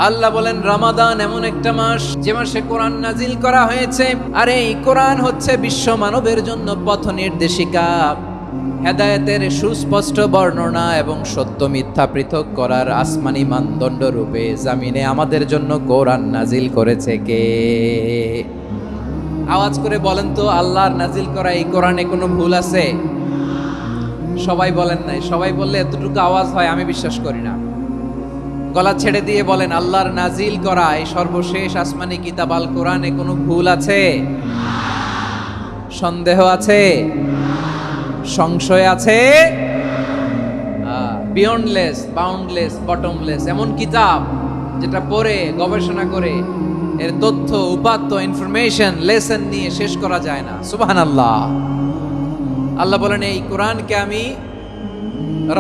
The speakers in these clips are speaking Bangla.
আল্লাহ বলেন রমাদান এমন একটা মাস যে মাসে কোরআন নাজিল করা হয়েছে, আর এই কোরআন হচ্ছে বিশ্ব মানবের জন্য পথ নির্দেশিকা, হেদায়েতের সুস্পষ্ট বর্ণনা এবং সত্য মিথ্যা পৃথক করার আসমানি মানদণ্ড রূপে জামিনে আমাদের জন্য কোরআন নাজিল করেছে কে? আওয়াজ করে বলেন তো, আল্লাহর নাজিল করা এই কোরআনে কোনো ভুল আছে? সবাই বলেন নাই। সবাই বললে এতটুকু আওয়াজ হয় আমি বিশ্বাস করি না। গলা ছেড়ে দিয়ে বলেন, আল্লাহর নাজিল করা এই সর্বশেষ আসমানি কিতাব আল কোরআনে কোনো ভুল আছে? সন্দেহ আছে? সংশয় আছে? বিয়ন্ডলেস, বাউন্ডলেস, বটমলেস এমন কিতাব যেটা পড়ে গবেষণা করে এর তথ্য, উপাত্ত, ইনফরমেশন, লেসন নিয়ে শেষ করা যায় না। সুবহানাল্লাহ। আল্লাহ বলেন এই কোরআনকে আমি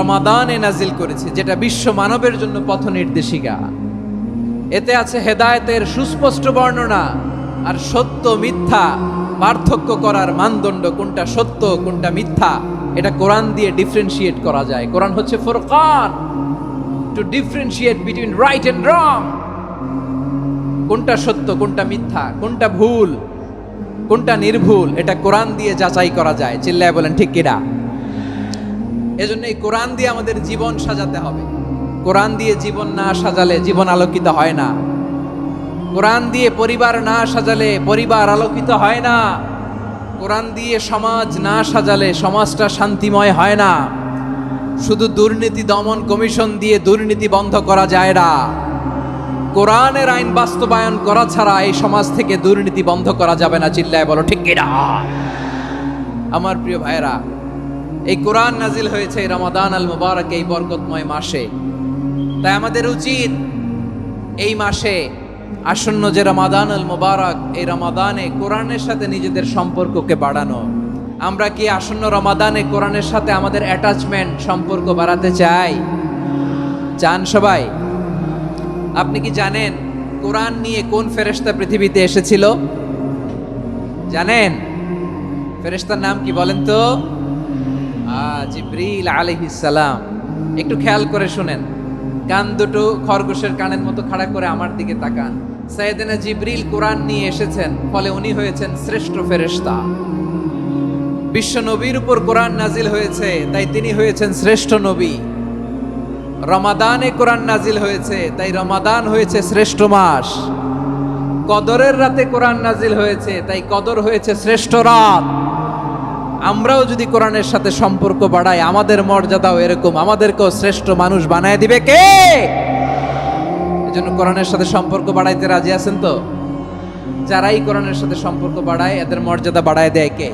রমাদানে নাজিল করেছি, যেটা বিশ্ব মানবের জন্য পথ নির্দেশিকা। এতে আছে হেদায়েতের সুস্পষ্ট বর্ণনা আর সত্য মিথ্যা পার্থক্য করার মানদণ্ড, কোনটা সত্য কোনটা মিথ্যা এটা কোরআন দিয়ে ডিফারেন্সিয়েট করা যায়। কোরআন হচ্ছে ফুরকান, to differentiate between right and wrong. কোনটা সত্য কোনটা মিথ্যা, কোনটা ভুল কোনটা নির্ভুল, এটা কোরআন দিয়ে যাচাই করা যায়। চিল্লায় বলেন ঠিক কিনা? এজন্য এই কোরআন দিয়ে আমাদের জীবন সাজাতে হবে। কোরআন দিয়ে জীবন না সাজালে জীবন আলোকিত হয় না। কোরআন দিয়ে পরিবার না সাজালে পরিবার আলোকিত হয় না। কোরআন দিয়ে সমাজ না সাজালে সমাজটা শান্তিময় হয় না। শুধু দুর্নীতি দমন কমিশন দিয়ে দুর্নীতি বন্ধ করা যায় না। কোরআনের আইন বাস্তবায়ন করা ছাড়া এই সমাজ থেকে দুর্নীতি বন্ধ করা যাবে না। চিল্লায় বলো ঠিক কিনা? আমার প্রিয় ভাইরা, এই কোরআন নাজিল হয়েছে রমাদান আল মুবারক, এই বরকতময় মাসে। তাই আমাদের উচিত এই মাসে আসন্ন যে রমাদান আল মুবারক, এই রমাদানে কোরআনের সাথে নিজেদের সম্পর্ককে বাড়ানো। আমরা কি আসন্ন রমাদানে কোরআনের সাথে আমাদের অ্যাটাচমেন্ট, সম্পর্ক বাড়াতে চাই? চান সবাই? আপনি কি জানেন কোরআন নিয়ে কোন ফেরেশতা পৃথিবীতে এসেছিল? জানেন? ফেরেশতার নাম কি বলেন তো? জিবরিল আলাইহিস সালাম। একটু খেয়াল করে শুনেন, কান দুটো খরগোশের কানের মতো খাড়া করে আমার দিকে তাকান। সাইয়েদনা জিবরিল কোরআন নিয়ে এসেছেন, ফলে উনি হয়েছেন শ্রেষ্ঠ ফেরেশতা। বিশ্ব নবীর উপর কোরআন নাজিল হয়েছে, তাই তিনি হয়েছেন শ্রেষ্ঠ নবী। রমাদানে কোরআন নাজিল হয়েছে, তাই রমাদান হয়েছে শ্রেষ্ঠ মাস। কদরের রাতে কোরআন নাজিল হয়েছে, তাই কদর হয়েছে শ্রেষ্ঠ রাত। আমরাও যদি কোরআনের সাথে সম্পর্ক বাড়াই, আমাদের মর্যাদাও এরকম, আমাদেরকেও শ্রেষ্ঠ মানুষ বানায় দিবে কে? এজন্য কোরআনের সাথে সম্পর্ক বাড়াইতে রাজি আছেন তো? যারাই কোরআনের সাথে সম্পর্ক বাড়ায় এদের মর্যাদা বাড়ায় দেয় কে?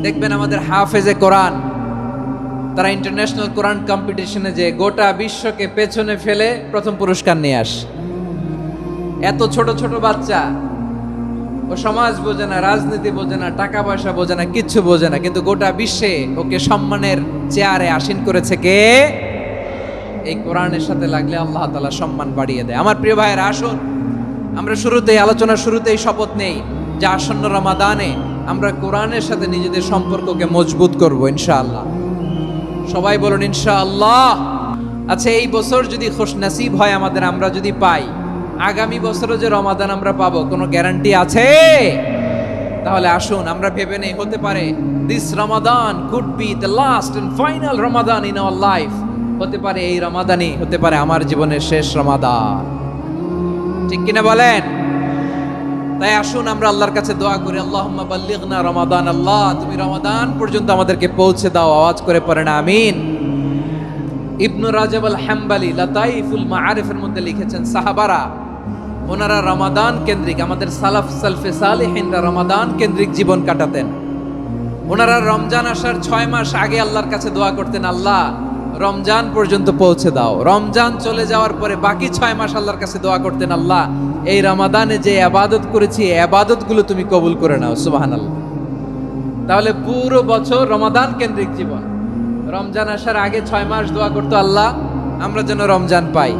দেখবেন আমাদের হাফেজে কোরআন, তারা ইন্টারন্যাশনাল কোরআন কম্পিটিশনে যে গোটা বিশ্বকে পেছনে ফেলে প্রথম পুরস্কার নিয়ে আসে। এত ছোট ছোট বাচ্চা, ও সমাজ বোঝে না, রাজনীতি বোঝে না, টাকা পয়সা বোঝে না, কিচ্ছু বোঝে না, কিন্তু গোটা বিশ্বে ওকে সম্মানের চেয়ারে আসীন করেছে কে? এই কোরআনের সাথে লাগলে আল্লাহ তাআলা সম্মান বাড়িয়ে দেয়। আমার প্রিয় ভাইয়েরা, আসুন আমরা শুরুতেই, আলোচনার শুরুতেই শপথ নেই যে আসন্ন রমাদানে আমরা কোরআনের সাথে নিজেদের সম্পর্ককে মজবুত করব ইনশাআল্লাহ। সবাই বলুন ইনশাআল্লাহ। আচ্ছা, এই বছর যদি খুশনসিব হয় আমাদের, আমরা যদি পাই, আগামী বছরও যে রমাদান আমরা পাবো কোনো গ্যারান্টি আছে? তাহলে আসুন আমরা ভেবে নেই, হতে পারে this Ramadan could be the last and final Ramadan in our life. হতে পারে এই রমাদানই হতে পারে আমার জীবনের শেষ রমাদান। ঠিক কিনা বলেন? তাই আসুন আমরা আল্লাহর কাছে দোয়া করি, আল্লাহুম্মা বাল্লিগনা রমাদান। আল্লাহ, তুমি রমাদান পর্যন্ত আমাদেরকে পৌঁছে দাও। আওয়াজ করে পড়েন আমিন। ইবনু রাজব আল হাম্বলি লাতাইফুল মাআরিফের মধ্যে লিখেছেন, সাহাবারা ওনারা রমাদান কেন্দ্রিক, আমাদের সালাফ সালফে সালেহিনরা রমাদান কেন্দ্রিক জীবন কাটাতেন। ওনারা রমজান আসার 6 মাস আগে আল্লাহর কাছে দোয়া করতেন, আল্লাহ রমজান পর্যন্ত পৌঁছে দাও। রমজান চলে যাওয়ার পরে বাকি 6 মাস আল্লাহর কাছে দোয়া করতেন, আল্লাহ এই রমাদানে যে ইবাদত করেছি এই ইবাদতগুলো তুমি কবুল করে নাও। সুবহানাল্লাহ। তাহলে পুরো বছর রমাদান কেন্দ্রিক জীবন। রমজান আসার আগে 6 মাস দোয়া করতো, আল্লাহ আমরা যেন রমজান পাই।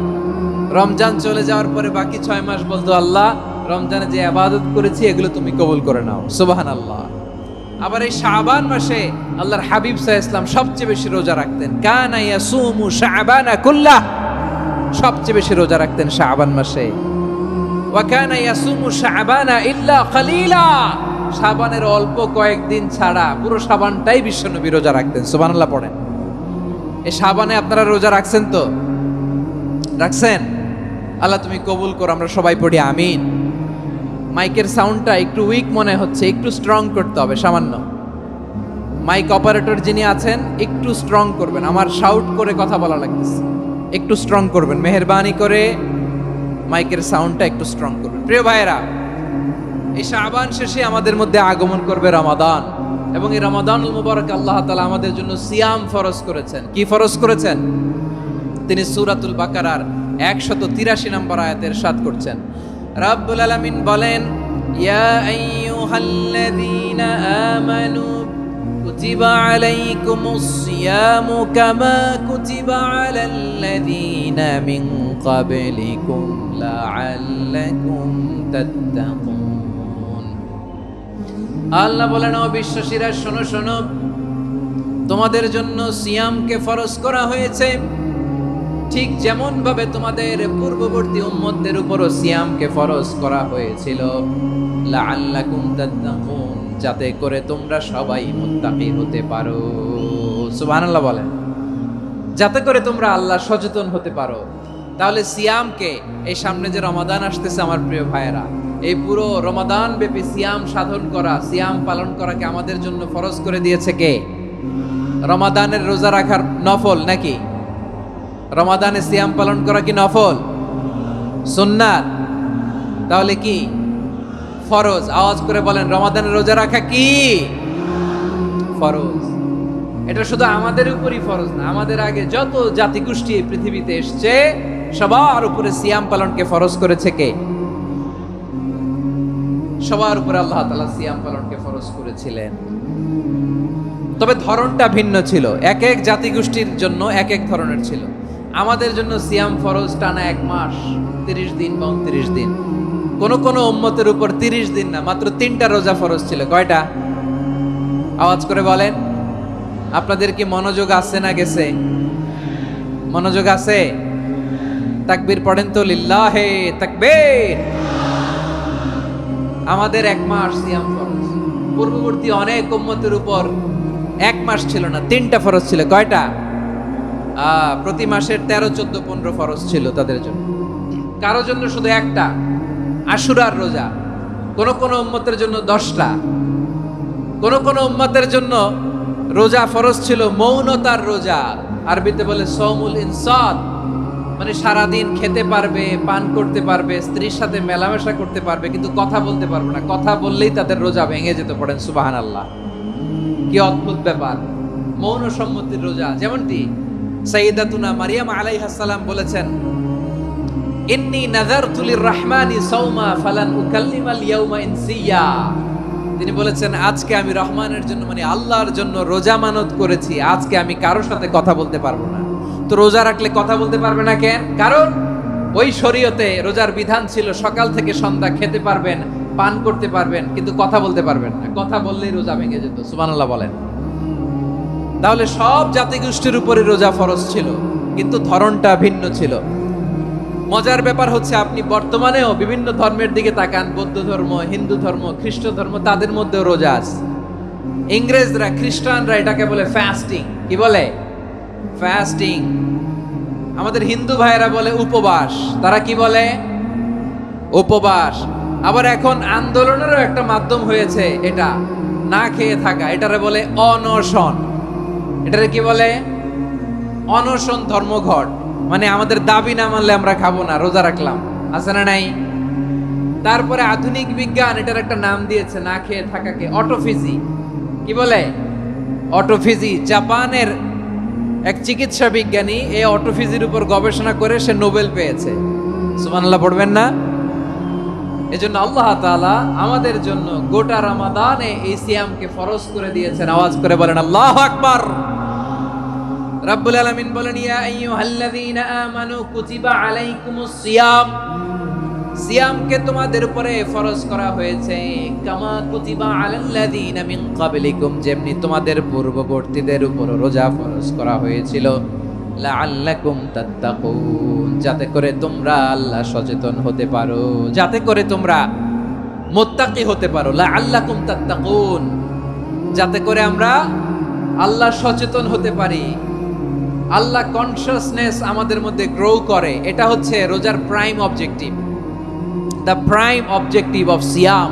রমজান চলে যাওয়ার পরে বাকি 6 মাস বলতো, আল্লাহ রমজানে যে ইবাদত করেছি এগুলো তুমি কবুল করে নাও। সুবহানাল্লাহ। আবার এই শাবান মাসে আল্লাহর হাবিব সাল্লাল্লাহু আলাইহি ওয়াসাল্লাম সবচেয়ে বেশি রোজা রাখতেন। কানা ইয়াসুমু শাবানা কুল্লাহ। সবচেয়ে বেশি রোজা রাখতেন শাবান মাসে। ওয়া কানা ইয়াসুমু শাবানা ইল্লা কালিলা, শাবানের অল্প কয়েকদিন ছাড়া পুরো শাবানটাই বিশ্বনবী রোজা রাখতেন। সুবহানাল্লাহ পড়েন। এই শাবানে আপনারা রোজা রাখছেন তো? রাখছেন? আল্লাহ তুমি কবুল করো, আমরা সবাই পড়ি আমিন। মাইকের সাউন্ডটা একটু উইক মনে হচ্ছে, একটু স্ট্রং করতে হবে সামান্য। মাইক অপারেটর যিনি আছেন একটু স্ট্রং করবেন, আমার শাউট করে কথা বলা লাগতেছে, একটু স্ট্রং করবেন মেহেরবানি করে, মাইকের সাউন্ডটা একটু স্ট্রং করবেন। প্রিয় ভাইয়েরা, এই শাবান শেষে আমাদের মধ্যে আগমন করবে রমাদান, এবং এই রমাদানুল মুবারক আল্লাহ তাআলা আমাদের জন্য সিয়াম ফরজ করেছেন। কি ফরজ করেছেন? তিনি সূরাতুল বাকারার 183 নম্বর আয়াতে ইরশাদ করছেন, রাব্বুল আলামিন বলেন, ইয়া আইয়ুহাল্লাযীনা আমানু কুতিবা আলাইকুমুস সিয়ামু কামা কুতিবা আলাল্লাযীনা মিন ক্বাবলিকুম লাআল্লাকুম তাত্তাকুন। আল্লাহ বলেন, ও বিশ্বাসীরা শোনো শোনো, তোমাদের জন্য সিয়ামকে ফরজ করা হয়েছে, ঠিক যেমন ভাবে তোমাদের পূর্ববর্তী উম্মতদের উপরও সিয়ামকে ফরজ করা হয়েছিল, লাআল্লাকুম তাত্তাকুন, যাতে করে তোমরা সবাই মুত্তাকি হতে পারো। সুবহানাল্লাহ বলেন, যাতে করে তোমরা আল্লাহ সচেতন হতে পারো। তাহলে সিয়ামকে, এই সামনে যে রমাদান আসতেছে আমার প্রিয় ভাইয়েরা, এই পুরো রমাদান ব্যাপী সিয়াম সাধন করা, সিয়াম পালন করাকে আমাদের জন্য ফরজ করে দিয়েছে কে? রমাদানের রোজা রাখার নফল নাকি? রমাদানে সিয়াম পালন করা কি নফল? সুন্নাত? তাহলে কি ফরজ? আওয়াজ করে বলেন, রমাদানের রোজা রাখা কি ফরজ? এটা শুধু আমাদের উপরই ফরজ না, আমাদের আগে যত জাতিগোষ্ঠী এই পৃথিবীতে এসছে সবার উপরে সিয়াম পালনকে ফরজ করেছে কে? সবার উপরে আল্লাহ তাআলা সিয়াম পালনকে ফরজ করেছিলেন। তবে ধরনটা ভিন্ন ছিল, এক এক জাতিগোষ্ঠীর জন্য এক এক ধরনের ছিল। আমাদের জন্য সিয়াম ফরজ টানা 1 মাস 30 দিন বা 29 দিন। কোন কোন উম্মতের উপর 30 দিন না, মাত্র 3টা রোজা ফরজ ছিল। কয়টা? আওয়াজ করে বলেন। আপনাদের কি মনোযোগ আছে না গেছে? মনোযোগ আছে? তাকবীর পড়েন তো, লিল্লাহে তাকবীর। আমাদের 1 মাস সিয়াম ফরজ। পূর্ববর্তী অনেক উম্মতের উপর 1 মাস ছিল না, 3টা ফরজ ছিল। কয়টা? প্রতি মাসের 13, 14, 15 ফরজ ছিল তাদের জন্য। কারো জন্য শুধু একটা, আশুরার রোজা। কোন কোন উম্মতের জন্য 10টা। কোন কোন উম্মতের জন্য রোজা ফরজ ছিল মৌনতার রোজা, আরবিতে বলে সৌমুল ইনসাত, মানে সারাদিন খেতে পারবে, পান করতে পারবে, স্ত্রীর সাথে মেলামেশা করতে পারবে, কিন্তু কথা বলতে পারবে না। কথা বললেই তাদের রোজা ভেঙে যেত। পড়েন সুবহানাল্লাহ। কি অদ্ভুত ব্যাপার! মৌন সম্মতির রোজা। যেমনটি সাইয়্যিদাতুনা মারিয়াম আলাইহাস সালাম বলেছেন, ইন্নী নাযারতু লির-রাহমানি সাওমা ফালান উকাল্লিমাল ইয়াওমা ইনসিয়া। তিনি বলেছেন, আজকে আমি রহমানের জন্য, মানে আল্লাহর জন্য রোজা মানত করেছি, আজকে আমি কারোর সাথে কথা বলতে পারবো না। তো রোজা রাখলে কথা বলতে পারবে না কেন? কারণ ওই শরীয়তে রোজার বিধান ছিল সকাল থেকে সন্ধ্যা খেতে পারবেন, পান করতে পারবেন, কিন্তু কথা বলতে পারবেন না। কথা বললেই রোজা ভেঙে যেত। সুবহানাল্লাহ বলেন। তাহলে সব জাতিগোষ্ঠীর উপরে রোজা ফরজ ছিল, কিন্তু ধরনটা ভিন্ন ছিল। মজার ব্যাপার হচ্ছে, আপনি বর্তমানেও বিভিন্ন ধর্মের দিকে তাকান, বৌদ্ধ ধর্ম, হিন্দু ধর্ম, খ্রিস্ট ধর্ম, তাদের মধ্যেও রোজা আছে। ইংরেজরা, খ্রিস্টানরা এটাকে বলে ফাস্টিং। কি বলে? ফাস্টিং। আমাদের হিন্দু ভাইয়েরা বলে উপবাস। তারা কি বলে? উপবাস। আবার এখন আন্দোলনেরও একটা মাধ্যম হয়েছে এটা, না খেয়ে থাকা। এটারে বলে অনশন। এটারে কি বলে? অনশন ধর্মঘট। মানে আমাদের দাবি না মানলে আমরা খাবো না, রোজা রাখলাম। আছে না নাই? তারপরে আধুনিক বিজ্ঞান এটার একটা নাম দিয়েছে না খেয়ে থাকাকে, অটোফিজি। কি বলে? অটোফিজি। জাপানের এক চিকিৎসা বিজ্ঞানী এই অটোফিজির উপর গবেষণা করে সে নোবেল পেয়েছে। সুবহানাল্লাহ পড়বেন না? এজন্য আল্লাহ তাআলা আমাদের জন্য গোটা রমাদানে এই সিয়ামকে ফরজ করে দিয়েছেন। আওয়াজ করে বলেন আল্লাহু আকবার। রাব্বুল আলামিন বলেন, ইয়া আইয়ুহাল্লাযীনা আমানু কুতিবা আলাইকুমুস সিয়াম। সিয়ামকে তোমাদের উপরে ফরজ করা হয়েছে, কামা কুতিবা আলাল্লাযীনা মিন ক্বাবলিকুম, যেমনি তোমাদের পূর্ববর্তীদের উপর রোজা ফরজ করা হয়েছিল। লাআল্লাকুম তাত্তাকুন, যাতে করে তোমরা আল্লাহ সচেতন হতে পারো, যাতে করে তোমরা মুত্তাকি হতে পারো। লাআল্লাকুম তাত্তাকুন, যাতে করে আমরা আল্লাহ সচেতন হতে পারি, আল্লাহ কনসিয়াসনেস আমাদের মধ্যে গ্রো করে। এটা হচ্ছে রোজার prime objective. The prime objective of Siam